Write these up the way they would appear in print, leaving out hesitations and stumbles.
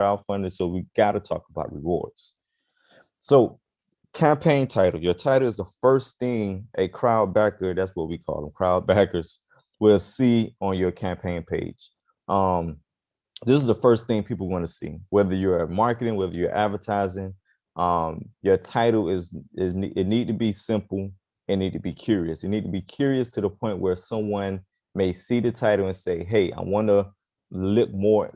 crowdfunding, so we got to talk about rewards. So campaign title. Your title is the first thing a crowd backer, that's what we call them, crowd backers, will see on your campaign page. Um, this is the first thing people want to see, whether you're marketing, whether you're advertising. Your title is it need to be simple and need to be curious. You need to be curious to the point where someone may see the title and say, hey, I want to look more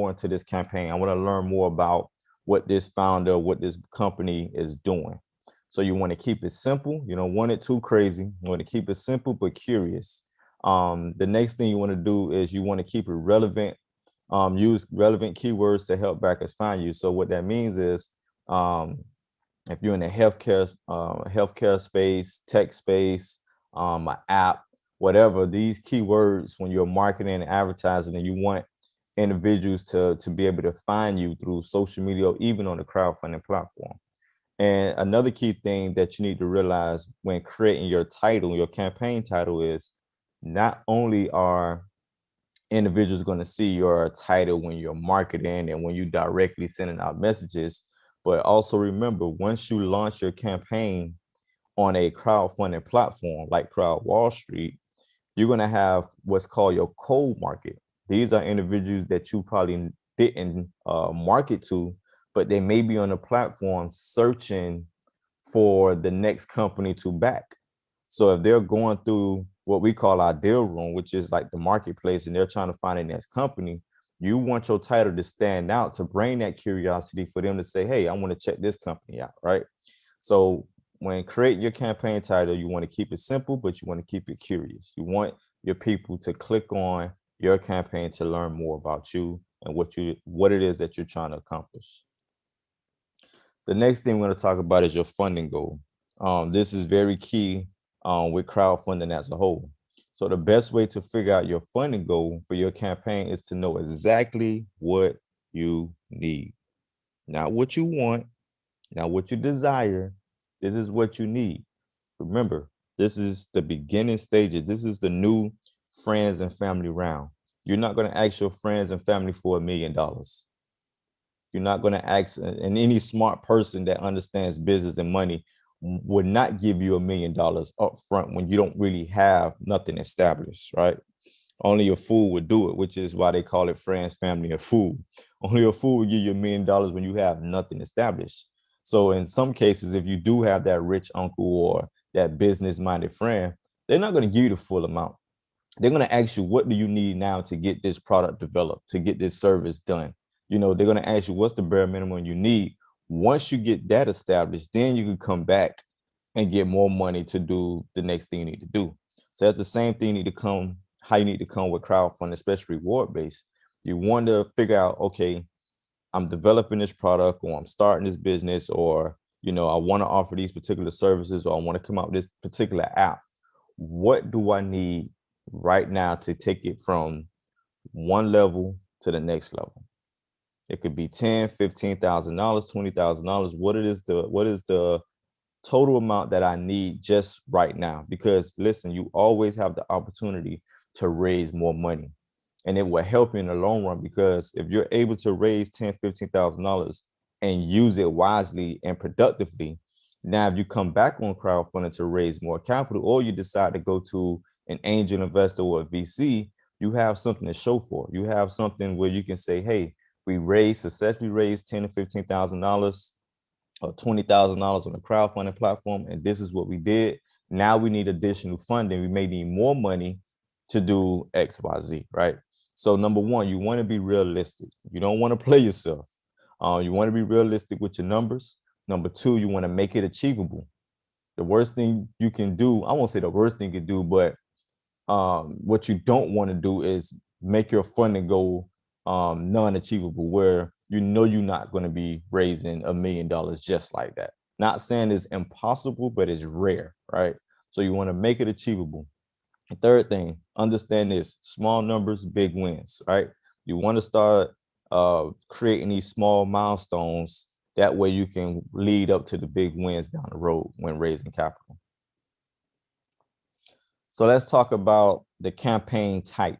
into this campaign. I want to learn more about what this founder, what this company is doing. So you want to keep it simple. You don't want it too crazy. You want to keep it simple but curious. The next thing you want to do is you want to keep it relevant. Use relevant keywords to help backers find you. So what that means is, um, if you're in the healthcare space, tech space, an app, whatever, these keywords, when you're marketing and advertising, and you want individuals to be able to find you through social media or even on the crowdfunding platform. And another key thing that you need to realize when creating your title, your campaign title, is not only are individuals going to see your title when you're marketing and when you directly sending out messages, but also remember, once you launch your campaign on a crowdfunding platform like Crowd Wall Street, you're going to have what's called your cold market. These are individuals that you probably didn't market to, but they may be on the platform searching for the next company to back. So if they're going through what we call our deal room, which is like the marketplace, and they're trying to find a next company, you want your title to stand out to bring that curiosity for them to say, hey, I want to check this company out, right? So when creating your campaign title, you want to keep it simple, but you want to keep it curious. You want your people to click on your campaign to learn more about you and what it is that you're trying to accomplish. The next thing we're going to talk about is your funding goal. This is very key with crowdfunding as a whole. So the best way to figure out your funding goal for your campaign is to know exactly what you need, not what you want, not what you desire. This is what you need. Remember, this is the beginning stages. This is the new friends and family round. You're not going to ask your friends and family for $1 million. You're not going to ask, and any smart person that understands business and money would not give you $1 million up front when you don't really have nothing established, right? Only a fool would do it, which is why they call it friends, family, and fool. Only a fool would give you $1 million when you have nothing established. So in some cases, if you do have that rich uncle or that business-minded friend, they're not going to give you the full amount. They're going to ask you, what do you need now to get this product developed, to get this service done? They're going to ask you, what's the bare minimum you need? Once you get that established, then you can come back and get more money to do the next thing you need to do. So that's the same thing how you need to come with crowdfunding, especially reward based. You want to figure out, okay, I'm developing this product, or I'm starting this business, or I want to offer these particular services, or I want to come out with this particular app. What do I need right now to take it from one level to the next level? It could be $10,000, $15,000, $20,000. What is the total amount that I need just right now? Because listen, you always have the opportunity to raise more money, and it will help you in the long run, because if you're able to raise $10,000, $15,000 and use it wisely and productively, now if you come back on crowdfunding to raise more capital, or you decide to go to an angel investor or a VC, you have something to show for. You have something where you can say, hey, we successfully raised $10,000 to $15,000 or $20,000 on the crowdfunding platform, and this is what we did. Now we need additional funding. We may need more money to do X, Y, Z, right? So number one, you want to be realistic. You don't want to play yourself. You want to be realistic with your numbers. Number two, you want to make it achievable. The worst thing you can do, I won't say the worst thing you can do, but what you don't want to do is make your funding goal non-achievable, where you're not going to be raising $1 million just like that. Not saying it's impossible, but it's rare, right? So you want to make it achievable. The third thing, understand this: small numbers, big wins, right? You want to start creating these small milestones. That way you can lead up to the big wins down the road when raising capital. So let's talk about the campaign type.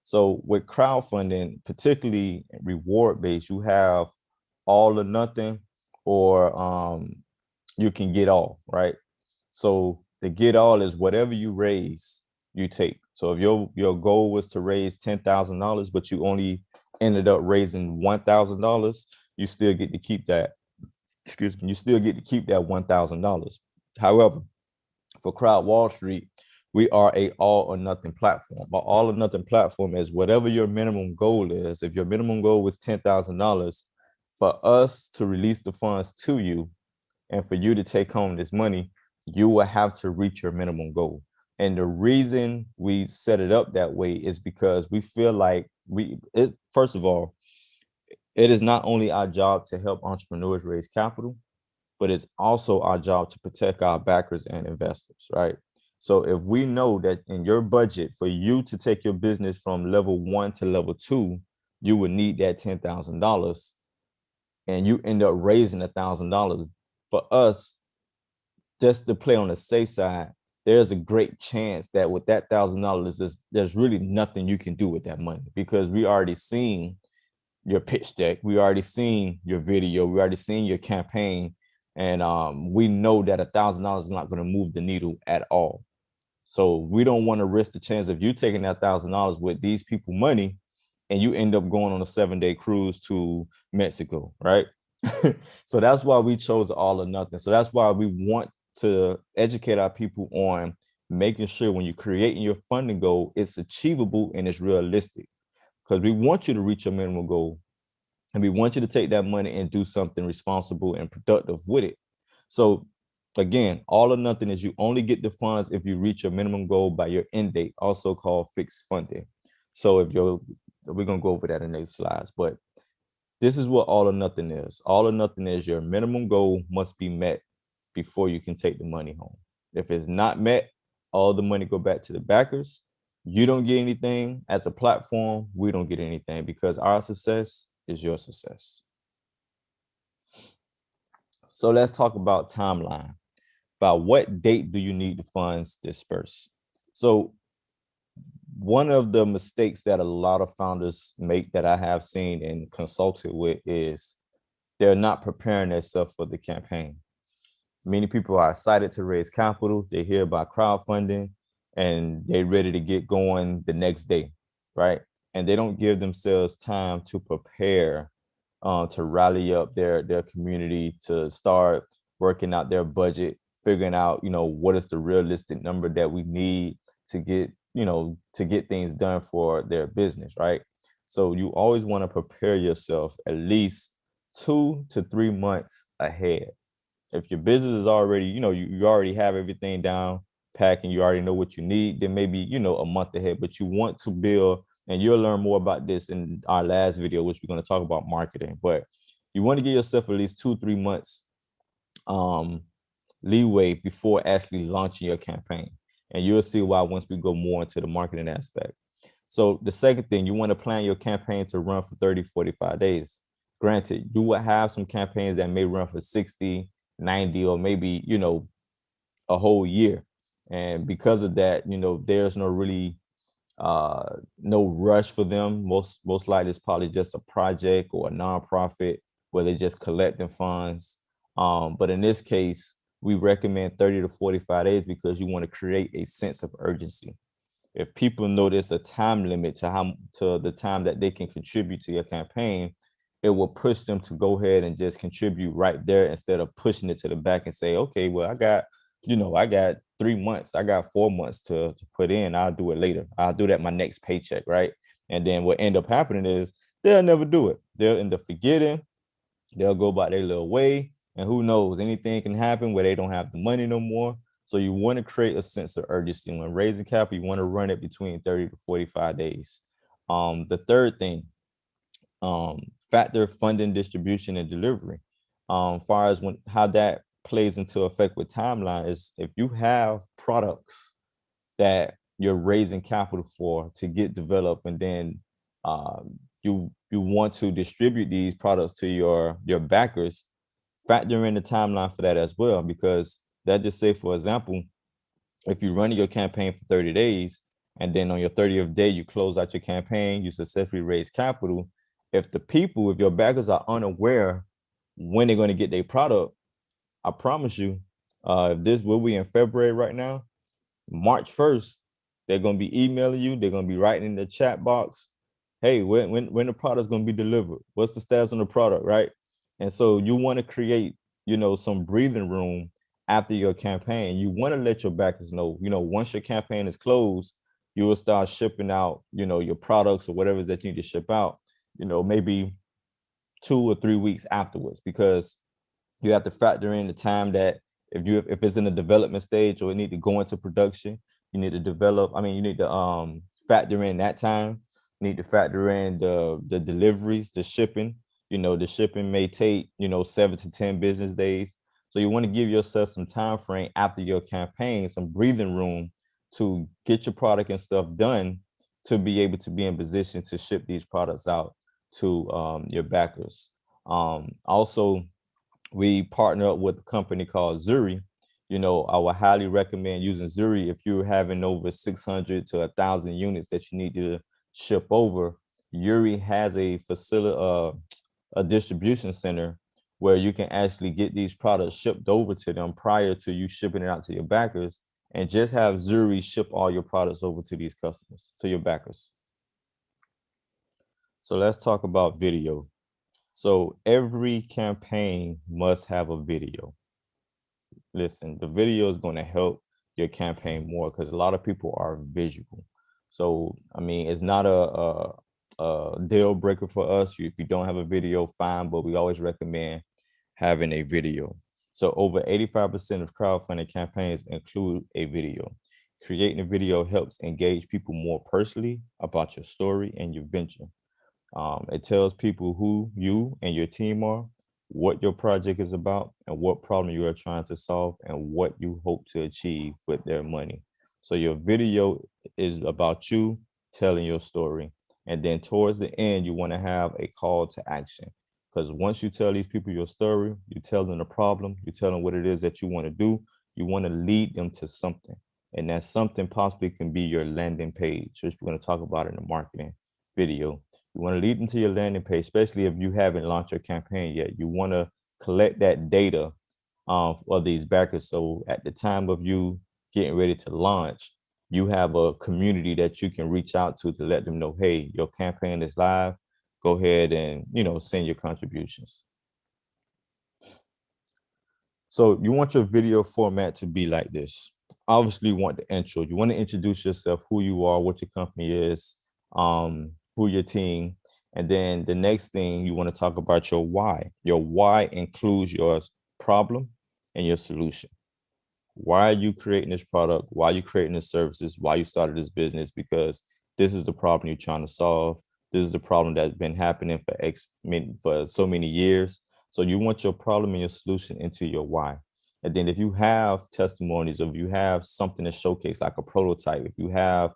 So with crowdfunding, particularly reward based, you have all or nothing, or you can get all, right? So the get all is whatever you raise, you take. So if your goal was to raise $10,000, but you only ended up raising $1,000, you still get to keep that. Excuse me, you still get to keep that $1,000. However, for Crowd Wall Street, we are a all or nothing platform. But all or nothing platform is whatever your minimum goal is. If your minimum goal was $10,000, for us to release the funds to you and for you to take home this money, you will have to reach your minimum goal. And the reason we set it up that way is because we feel like first of all, it is not only our job to help entrepreneurs raise capital, but it's also our job to protect our backers and investors, right? So if we know that in your budget for you to take your business from level 1 to level 2, you would need that $10,000, and you end up raising $1,000, for us, just to play on the safe side, there's a great chance that with that $1,000, there's really nothing you can do with that money, because we already seen your pitch deck, we already seen your video, we already seen your campaign, and we know that $1,000 is not going to move the needle at all. So we don't want to risk the chance of you taking that $1,000 with these people money, and you end up going on a 7-day cruise to Mexico, right? So that's why we chose all or nothing. So that's why we want to educate our people on making sure when you're creating your funding goal, it's achievable and it's realistic, because we want you to reach your minimum goal, and we want you to take that money and do something responsible and productive with it. So again, all or nothing is you only get the funds if you reach your minimum goal by your end date, also called fixed funding. So we're gonna go over that in the next slides, but this is what all or nothing is. All or nothing is your minimum goal must be met before you can take the money home. If it's not met, all the money go back to the backers. You don't get anything. As a platform, we don't get anything, because our success is your success. So let's talk about timeline. By what date do you need the funds dispersed? So one of the mistakes that a lot of founders make that I have seen and consulted with is they're not preparing themselves for the campaign. Many people are excited to raise capital. They hear about crowdfunding and they're ready to get going the next day, right? And they don't give themselves time to prepare, to rally up their community, to start working out their budget, figuring out, what is the realistic number that we need to get, to get things done for their business, right? So you always want to prepare yourself at least 2 to 3 months ahead. If your business is already, you already have everything down packed and you already know what you need, then maybe, a month ahead, but you want to build, and you'll learn more about this in our last video, which we're going to talk about marketing, but you want to give yourself at least 2 3 months leeway before actually launching your campaign. And you'll see why once we go more into the marketing aspect. So the second thing, you want to plan your campaign to run for 30, 45 days. Granted, you will have some campaigns that may run for 60, 90, or maybe, a whole year. And because of that, there's no rush for them. Most likely it's probably just a project or a nonprofit where they just collecting funds. But in this case, we recommend 30 to 45 days because you want to create a sense of urgency. If people notice a time limit to the time that they can contribute to your campaign, it will push them to go ahead and just contribute right there instead of pushing it to the back and say, okay, well, I got 3 months, I got 4 months to put in. I'll do it later. I'll do that my next paycheck, right? And then what end up happening is they'll never do it. They'll end up forgetting. They'll go by their little way. And who knows, anything can happen where they don't have the money no more. So you want to create a sense of urgency. When raising capital, you want to run it between 30 to 45 days. The third thing, factor funding, distribution, and delivery. Far as how that plays into effect with timeline is if you have products that you're raising capital for to get developed, and then you want to distribute these products to your backers, factor in the timeline for that as well, because that just say, for example, if you're running your campaign for 30 days And then on your 30th day, you close out your campaign, you successfully raise capital. If your backers are unaware when they're going to get their product, I promise you, if this will be in February right now, March 1st, they're going to be emailing you. They're going to be writing in the chat box, hey, when the product's going to be delivered? What's the status on the product, right? And so you want to create, some breathing room after your campaign. You want to let your backers know, once your campaign is closed, you will start shipping out, your products or whatever that you need to ship out, maybe 2 or 3 weeks afterwards, because you have to factor in the time that if it's in the development stage or it need to go into production, you need to you need to factor in that time. You need to factor in the deliveries, the shipping. The shipping may take 7 to 10 business days. So you want to give yourself some time frame after your campaign, some breathing room to get your product and stuff done, to be able to be in position to ship these products out to your backers. Also, we partner up with a company called Zuri. I would highly recommend using Zuri if you're having over 600 to 1,000 units that you need to ship over. Zuri has a facility, a distribution center where you can actually get these products shipped over to them prior to you shipping it out to your backers, and just have Zuri ship all your products over to these customers, to your backers. So let's talk about video. So every campaign must have a video. Listen, the video is going to help your campaign more because a lot of people are visual. So, I mean, it's not a deal breaker for us. If you don't have a video, fine, but we always recommend having a video. So over 85% of crowdfunding campaigns include a video. Creating a video helps engage people more personally about your story and your venture. It tells people who you and your team are, what your project is about, and what problem you are trying to solve, and what you hope to achieve with their money. So your video is about you telling your story. And then towards the end, you want to have a call to action. Because once you tell these people your story, you tell them the problem, you tell them what it is that you want to do, you want to lead them to something. And that something possibly can be your landing page, which we're going to talk about in the marketing video. You want to lead them to your landing page, especially if you haven't launched your campaign yet. You want to collect that data of these backers. So at the time of you getting ready to launch, you have a community that you can reach out to let them know, hey, your campaign is live. Go ahead and, send your contributions. So you want your video format to be like this. Obviously, you want the intro. You want to introduce yourself, who you are, what your company is, who your team. And then the next thing, you want to talk about your why. Your why includes your problem and your solution. Why are you creating this product? Why are you creating this services? Why you started this business? Because this is the problem you're trying to solve. This is the problem that's been happening for so many years. So you want your problem and your solution into your why. And then if you have testimonies, or if you have something to showcase, like a prototype, if you have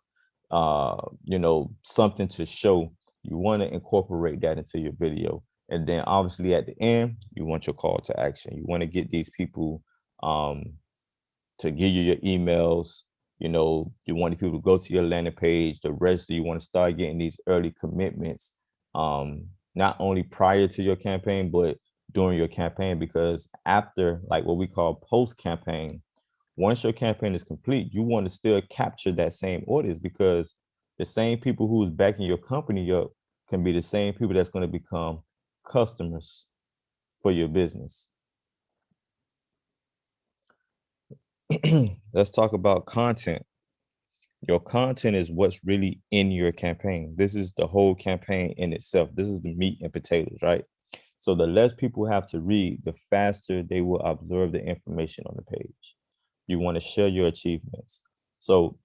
something to show, you want to incorporate that into your video. And then obviously at the end, you want your call to action. You want to get these people to give you your emails. You want people to go to your landing page. The rest of you want to start getting these early commitments, not only prior to your campaign, but during your campaign, because after, like what we call post campaign, once your campaign is complete, you want to still capture that same audience, because the same people who's backing your company up can be the same people that's going to become customers for your business. Let's talk about content. Your content is what's really in your campaign. This is the whole campaign in itself. This is the meat and potatoes, right? So the less people have to read, the faster they will absorb the information on the page. You want to share your achievements. So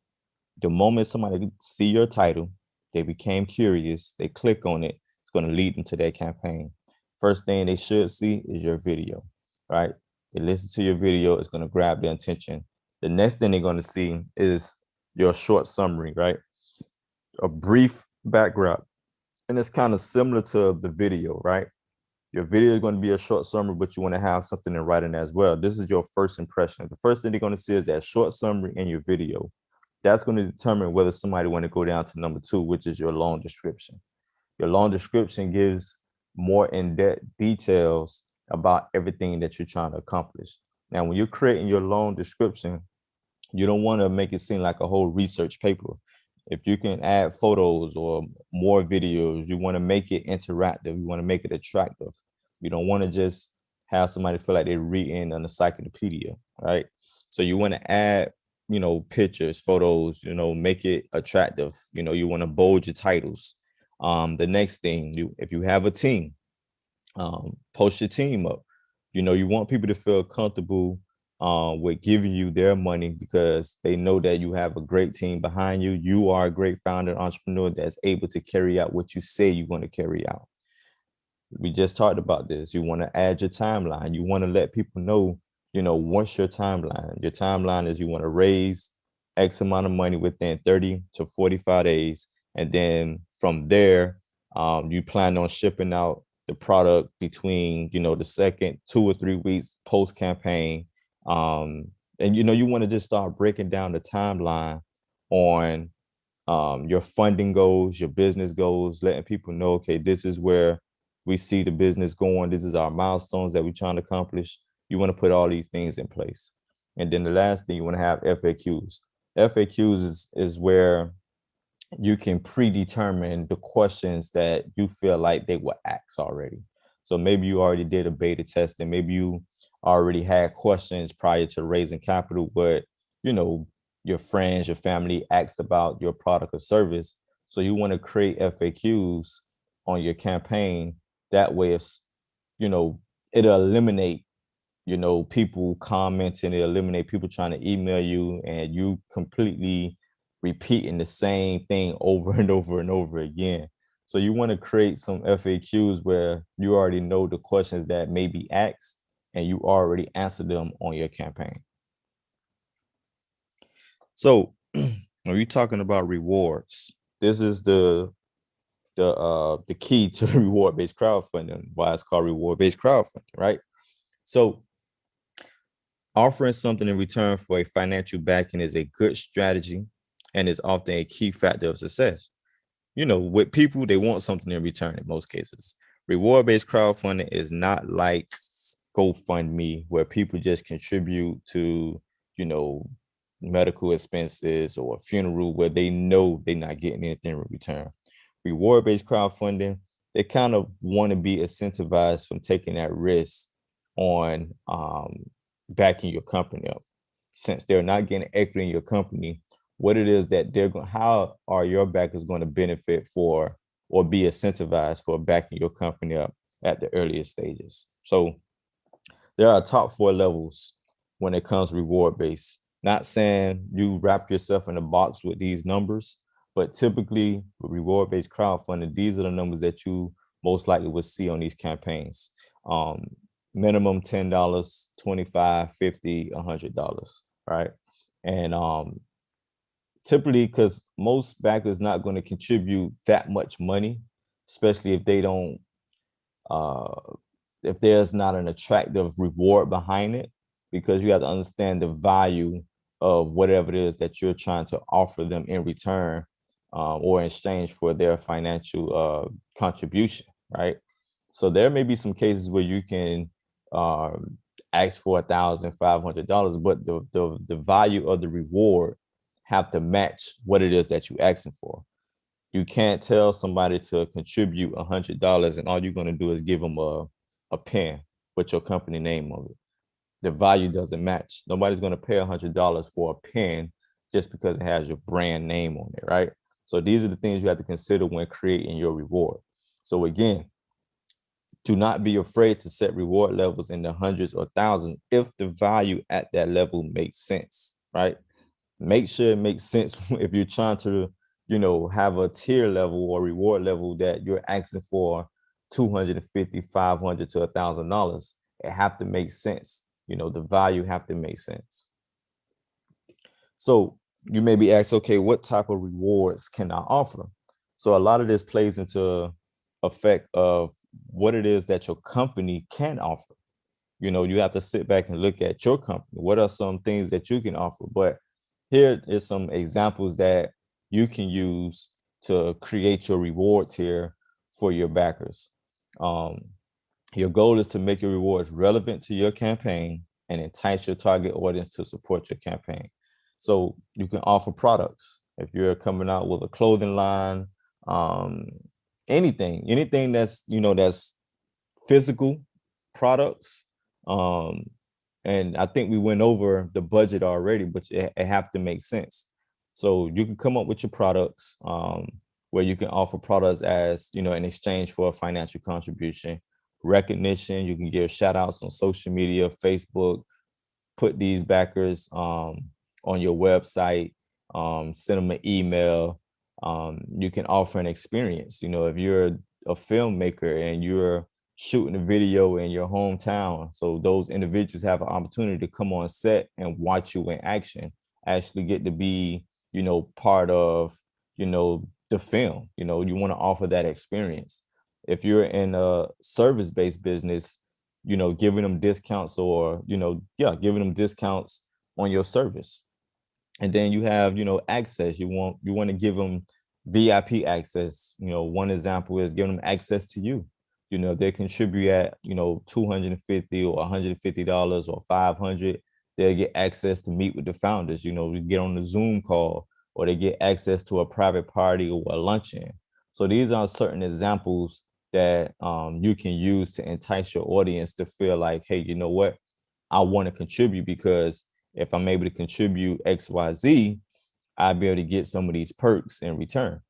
the moment somebody see your title, they became curious, they click on it, it's going to lead them to their campaign. First thing they should see is your video, right? They listen to your video, it's going to grab their attention. The next thing they're going to see is your short summary, right? A brief background. And it's kind of similar to the video, right? Your video is going to be a short summary, but you want to have something in writing as well. This is your first impression. The first thing they're going to see is that short summary in your video. that's going to determine whether somebody want to go down to number two, which is your loan description. Your loan description gives more in-depth details about everything that you're trying to accomplish. Now, when you're creating your loan description, you don't want to make it seem like a whole research paper. If you can add photos or more videos, you want to make it interactive. You want to make it attractive. You don't want to just have somebody feel like they're reading an encyclopedia, right? So you want to add, pictures, photos, make it attractive. You want to bold your titles. The next thing, if you have a team, post your team up. You want people to feel comfortable with giving you their money because they know that you have a great team behind you. You are a great founder, entrepreneur that's able to carry out what you say you're going to carry out. We just talked about this. You want to add your timeline. You want to let people know, what's your timeline? Your timeline is you want to raise X amount of money within 30 to 45 days. And then from there, you plan on shipping out the product between, the second 2 or 3 weeks post campaign. And you want to just start breaking down the timeline on your funding goals, your business goals, letting people know, okay, this is where we see the business going. This is our milestones that we're trying to accomplish. You want to put all these things in place. And then the last thing, you want to have FAQs. FAQs is where you can predetermine the questions that you feel like they will ask already. So maybe you already did a beta testing. Maybe you already had questions prior to raising capital, but your friends, your family asked about your product or service. So you want to create FAQs on your campaign. That way, it'll eliminate, people commenting, it'll eliminate people trying to email you and you completely repeating the same thing over and over and over again. So you want to create some FAQs where you already know the questions that may be asked and you already answered them on your campaign. So when you're talking about rewards, this is the key to reward-based crowdfunding, why it's called reward-based crowdfunding, right? So offering something in return for a financial backing is a good strategy and is often a key factor of success. With people, they want something in return in most cases. Reward-based crowdfunding is not like GoFundMe, where people just contribute to, medical expenses or a funeral where they know they're not getting anything in return. Reward-based crowdfunding, they kind of want to be incentivized from taking that risk on backing your company up. Since they're not getting equity in your company, what it is that how are your backers going to benefit for or be incentivized for backing your company up at the earliest stages? So there are top 4 levels when it comes to reward-based. Not saying you wrap yourself in a box with these numbers, but typically with reward-based crowdfunding, these are the numbers that you most likely will see on these campaigns. Minimum $10, $25, $50, $100, right? And typically, because most backers not going to contribute that much money, especially if they don't, if there's not an attractive reward behind it, because you have to understand the value of whatever it is that you're trying to offer them in return or in exchange for their financial contribution, right? So there may be some cases where you can ask for $1,500, but the value of the reward have to match what it is that you're asking for. You can't tell somebody to contribute $100 and all you're going to do is give them a pen with your company name on it. The value doesn't match. Nobody's going to pay $100 for a pen just because it has your brand name on it, right? So these are the things you have to consider when creating your reward. So again, do not be afraid to set reward levels in the hundreds or thousands if the value at that level makes sense, right? Make sure it makes sense if you're trying to, have a tier level or reward level that you're asking for $250, $500 to $1,000. It have to make sense. The value have to make sense. So you may be asked, okay, what type of rewards can I offer? So a lot of this plays into effect of what it is that your company can offer. You have to sit back and look at your company. What are some things that you can offer? But here is some examples that you can use to create your reward tier for your backers. Um, your goal is to make your rewards relevant to your campaign and entice your target audience to support your campaign. So you can offer products. If you're coming out with a clothing line, um, anything that's, that's physical products. Um, and I think we went over the budget already, but it have to make sense. So you can come up with your products, where you can offer products as, in exchange for a financial contribution, recognition. You can give shout outs on social media, Facebook, put these backers on your website, send them an email. You can offer an experience. If you're a filmmaker and you're shooting a video in your hometown, so those individuals have an opportunity to come on set and watch you in action, actually get to be, part of, the film. You want to offer that experience. If you're in a service-based business, giving them discounts, or, yeah, giving them discounts on your service. And then you have, access. You want to give them VIP access. One example is giving them access to you. They contribute at, 250 or $150 or 500. They'll get access to meet with the founders. We get on the Zoom call, or they get access to a private party or a luncheon. So these are certain examples that you can use to entice your audience to feel like, hey, you know what? I want to contribute, because if I'm able to contribute XYZ, I'll be able to get some of these perks in return.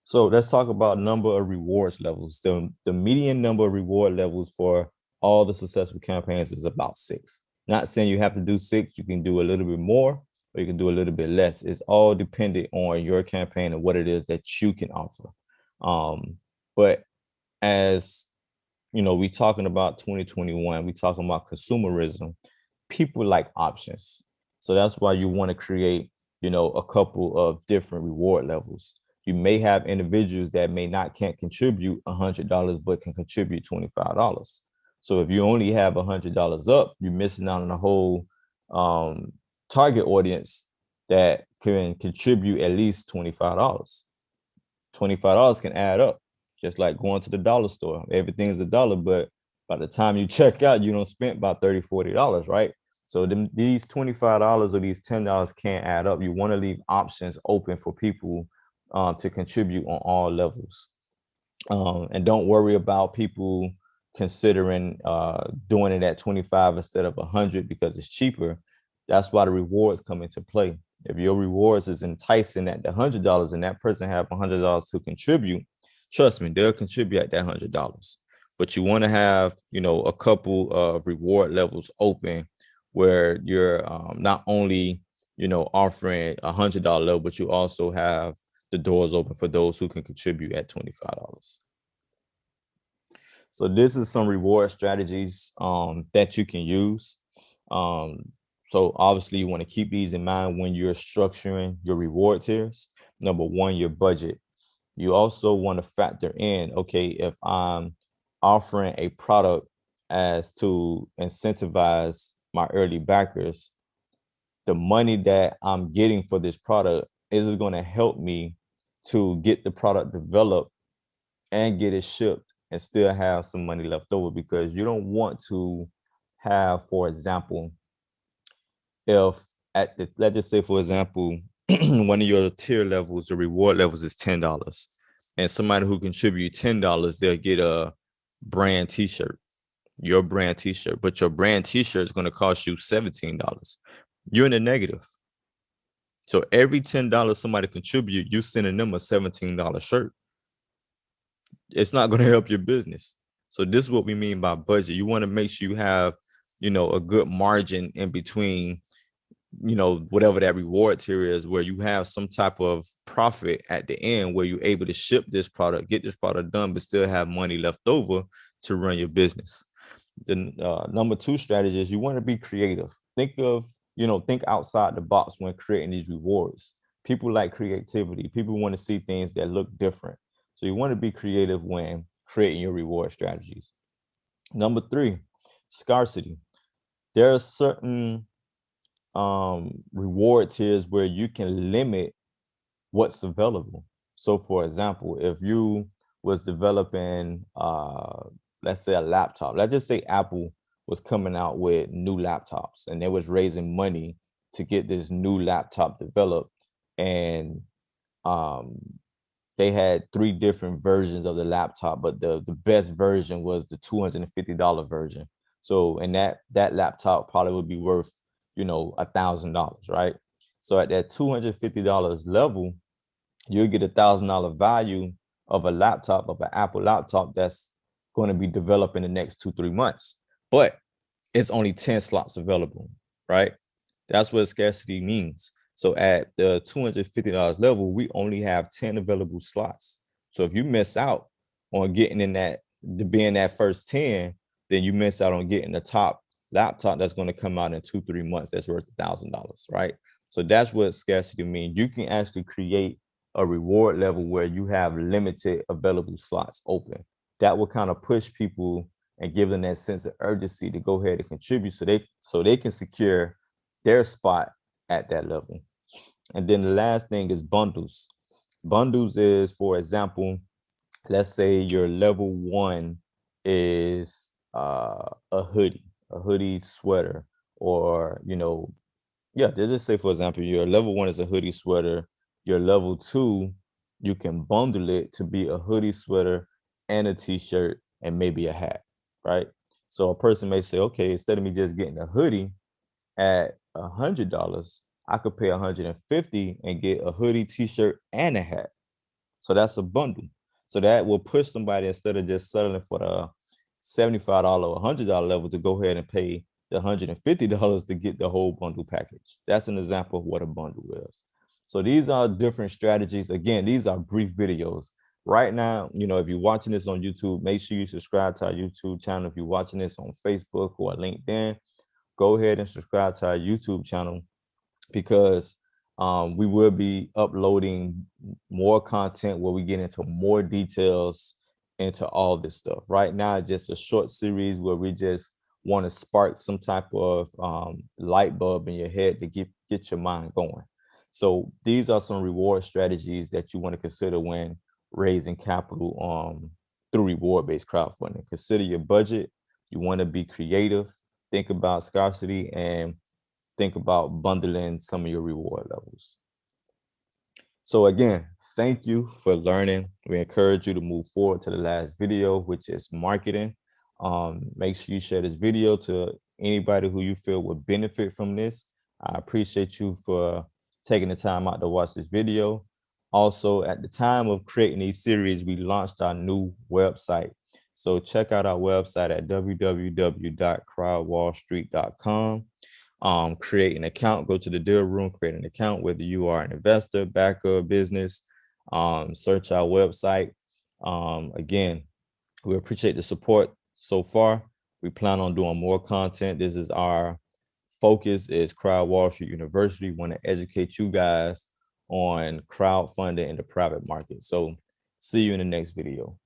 So let's talk about number of rewards levels. The median number of reward levels for all the successful campaigns is about 6. Not saying you have to do 6, you can do a little bit more, or you can do a little bit less. It's all dependent on your campaign and what it is that you can offer. But as we talking about 2021, we talking about consumerism. People like options. So that's why you want to create, a couple of different reward levels. You may have individuals that can't contribute $100, but can contribute $25. So if you only have $100 up, you're missing out on a whole target audience that can contribute at least $25. $25 can add up, just like going to the dollar store. Everything's $1, but by the time you check out, you don't spend about $30, $40, right? So these $25 or these $10 can't add up. You want to leave options open for people to contribute on all levels. And don't worry about people considering doing it at 25 instead of 100 because it's cheaper. That's why the rewards come into play. If your rewards is enticing at the $100 and that person have $100 to contribute, trust me, they'll contribute at that $100. But you want to have, a couple of reward levels open where you're not only, offering $100 level, but you also have the doors open for those who can contribute at $25. So this is some reward strategies that you can use. So obviously you want to keep these in mind when you're structuring your reward tiers. Number one, your budget. You also want to factor in, okay, if I'm offering a product as to incentivize my early backers, the money that I'm getting for this product, is it going to help me to get the product developed and get it shipped and still have some money left over? Because you don't want to have, for example, if let's just say, for example, one of your tier levels, the reward levels is $10, and somebody who contributes $10, they'll get a brand t-shirt, your brand t-shirt, but your brand t-shirt is going to cost you $17. You're in the negative. So every $10 somebody contribute, you sending them a $17 shirt. It's not going to help your business. So this is what we mean by budget. You want to make sure you have, a good margin in between, whatever that reward tier is, where you have some type of profit at the end, where you're able to ship this product, get this product done, but still have money left over to run your business. The number 2 strategy is you want to be creative. Think outside the box when creating these rewards. People like creativity. People want to see things that look different. So you want to be creative when creating your reward strategies. Number 3, scarcity. There are certain reward tiers where you can limit what's available. So for example, if you was developing let's say a laptop, let's just say Apple was coming out with new laptops and they was raising money to get this new laptop developed, and um they had 3 different versions of the laptop, but the best version was the $250 version. So, and that laptop probably would be worth, $1,000, right? So at that $250 level, you'll get $1,000 value of a laptop, of an Apple laptop that's going to be developed in the next 2-3 months. But it's only 10 slots available, right? That's what scarcity means. So at the $250 level, we only have 10 available slots. So if you miss out on getting in that, to being that first 10, then you miss out on getting the top laptop that's going to come out in 2-3 months that's worth $1,000, right? So that's what scarcity means. You can actually create a reward level where you have limited available slots open. That will kind of push people and give them that sense of urgency to go ahead and contribute so they can secure their spot at that level. And then the last thing is bundles. Bundles is, for example, let's say your level 1 is a hoodie sweater, or yeah, just say for example, your level 1 is a hoodie sweater. Your level 2, you can bundle it to be a hoodie sweater and a t-shirt and maybe a hat, right? So a person may say, okay, instead of me just getting a hoodie at $100, I could pay 150 and get a hoodie, t-shirt, and a hat. So that's a bundle. So that will push somebody, instead of just settling for the $75 or $100 level, to go ahead and pay the $150 to get the whole bundle package. That's an example of what a bundle is. So these are different strategies. Again, these are brief videos. Right now, if you're watching this on YouTube, make sure you subscribe to our YouTube channel. If you're watching this on Facebook or LinkedIn, go ahead and subscribe to our YouTube channel, because we will be uploading more content where we get into more details into all this stuff. Right now, just a short series where we just want to spark some type of light bulb in your head to get your mind going. So these are some reward strategies that you want to consider when raising capital through reward-based crowdfunding. Consider your budget. You want to be creative. Think about scarcity, and think about bundling some of your reward levels. So again, thank you for learning. We encourage you to move forward to the last video, which is marketing. Make sure you share this video to anybody who you feel would benefit from this. I appreciate you for taking the time out to watch this video. Also, at the time of creating these series, we launched our new website. So check out our website at www.crowdwallstreet.com. Create an account, go to the deal room, create an account, whether you are an investor, backer, business, search our website. Again, we appreciate the support so far. We plan on doing more content. This is our focus, is Crowd Wall Street University. We want to educate you guys on crowdfunding in the private market. So see you in the next video.